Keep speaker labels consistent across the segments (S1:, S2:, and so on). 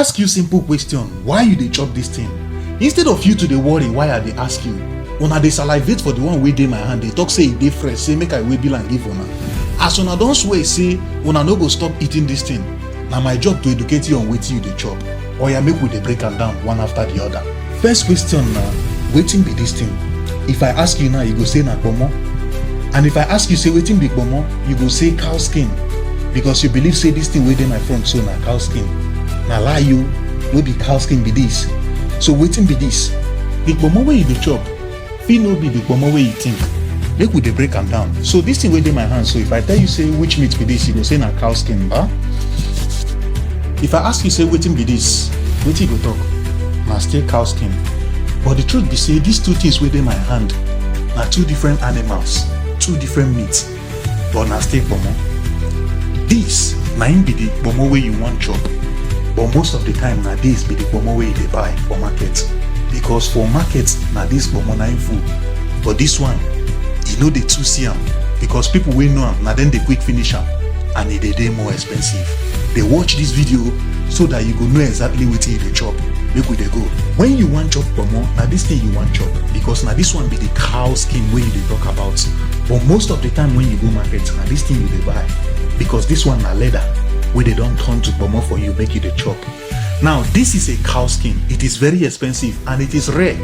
S1: ask you simple question, why you dey chop this thing? Instead of you to dey worry why I dey ask you, una dey salivate for the one wey dey my hand, dey talk say e dey fresh, say make I wey bill and give una. As una don swear say una no go stop eating this thing, na my job to educate you on wetin you dey chop. Oya, make we dey break am down one after the other. First question na, wetin be this thing? If I ask you now, you go say na kpomo. And if I ask you say wetin be kpomo, you go say cow skin, because you believe say this thing wey dey my front so na cow skin. Na lie you, no be cow skin be this. So wetin be this? The kpomo wey you dey chop fit no be the kpomo wey you think. Make we dey break am down. So this thing wey dey my hand, so if I tell you say which meat be this, you go say na cow skin, ba? If I ask you say wetin be this, wetin you go talk? Na still cow skin. But the truth be say these two things wey dey my hand na two different animals, two different meats, but na still kpomo. This na im be the kpomo wey you wan chop, but most of the time na this be the kpomo wey you dey buy for market, because for market na this kpomo na im full, but this one e no dey too see am, because people wey know am na dem dey quick finish am, and e dey more expensive. Dey watch this video so that you go know exactly wetin you dey chop. Make we dey go. When you wan chop kpomo, na this thing you wan chop, because na this one be the cow skin wey you dey talk about. But most of the time when you go market, na this thing you dey buy, because this one na leather wey they don turn to kpomo for you, make you dey chop. Now this is a cow skin. It is very expensive and it is rare.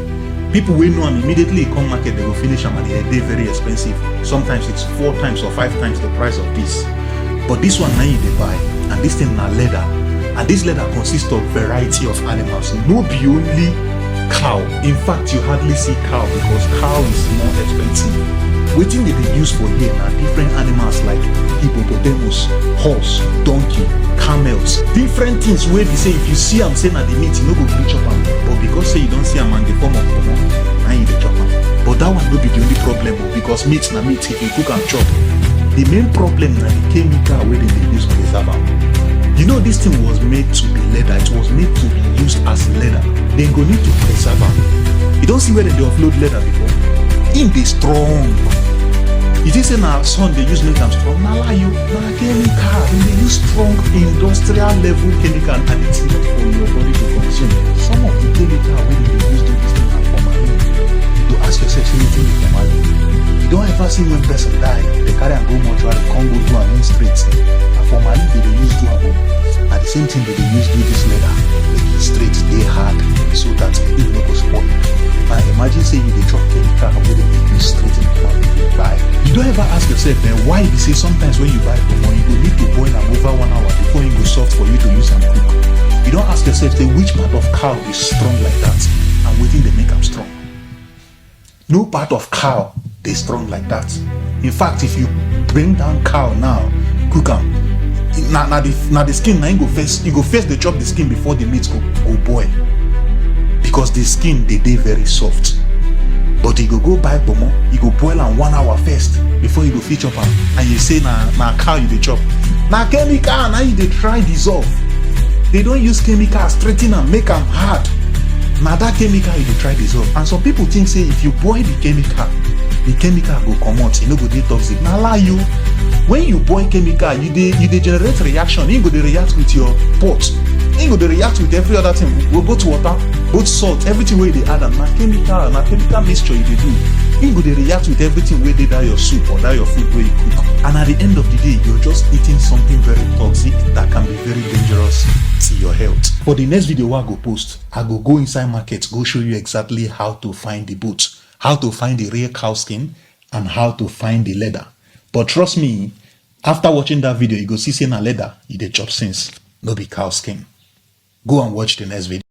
S1: People wey know am immediately come market, they go finish am and e dey very expensive. Sometimes it's 4 times or 5 times the price of this. But this one na you dey buy, and this thing na leather, and this leather consists of variety of animals. No be only cow. In fact, you hardly see cow because cow is more expensive. Wetin they dey use for here na different animals like hippopotamus, horse, donkey, camels, different things wey be say if you see am say na the meat, you no go gree chop am, but because say you don see am and the form of kpomo, na you dey chop am. But that one no be the only problem, because meat na meat, if you cook am chop. The main problem na the chemical wey dem dey use preserve am. You know this thing was made to be leather, it was made to be used as leather. Dem go need to preserve am. You don see where dem dey offload leather before? Im dey strong. You think say na sun dey use make am strong? Na lie you, na chemical. Dem dey use strong industrial level chemical, and it's not for your body to consume. Some of the chemical wey dem dey use do this thing na formalin. You ask yourself say wetin be formalin? You don ever see when person die, they carry am go mortuary, come go do am in straight? Na formalin they dey use do am. Na the same thing they dey use do this leather. Make it straight, dey hard, so that it no go spoil. Now imagine say you dey chop chemical wey dey make you straight in the morning you buy. You don't ever ask yourself then why you say sometimes when you buy kpomo, you go need to boil am over 1 hour before it go soft for you to use am cook. You don't ask yourself say which part of cow is strong like that, and wetin dey make am strong. No part of cow dey strong like that. In fact, if you bring down cow now, cook am, na the skin na im go first, you go first dey chop the skin before the meat go boil, because the skin dey very soft. But you go buy kpomo, you go boil am 1 hour first before you go fit chop am, and you say na cow you dey chop. Na chemical na you dey try dissolve. They don use chemical straighten am, make am hard. Na that chemical you dey try dissolve. And some people think say if you boil the chemical go comot, e no go dey toxic. Na lie you. When you boil chemical, you dey generate reaction. E go dey react with your pot. E go dey react with every other thing, both water, both salt, everything wey you dey add am. Na chemical mixture you dey do. E go dey react with everything wey dey that your soup or that your food wey you cook. And at the end of the day, you're just eating something very toxic that can be very dangerous to your health. For the next video wey I go post, I go go inside market, go show you exactly how to find the boot, how to find the real cow skin, and how to find the leather. But trust me, after watching that video, you go see say na leather you dey chop since, no be cow skin. Go and watch the next video.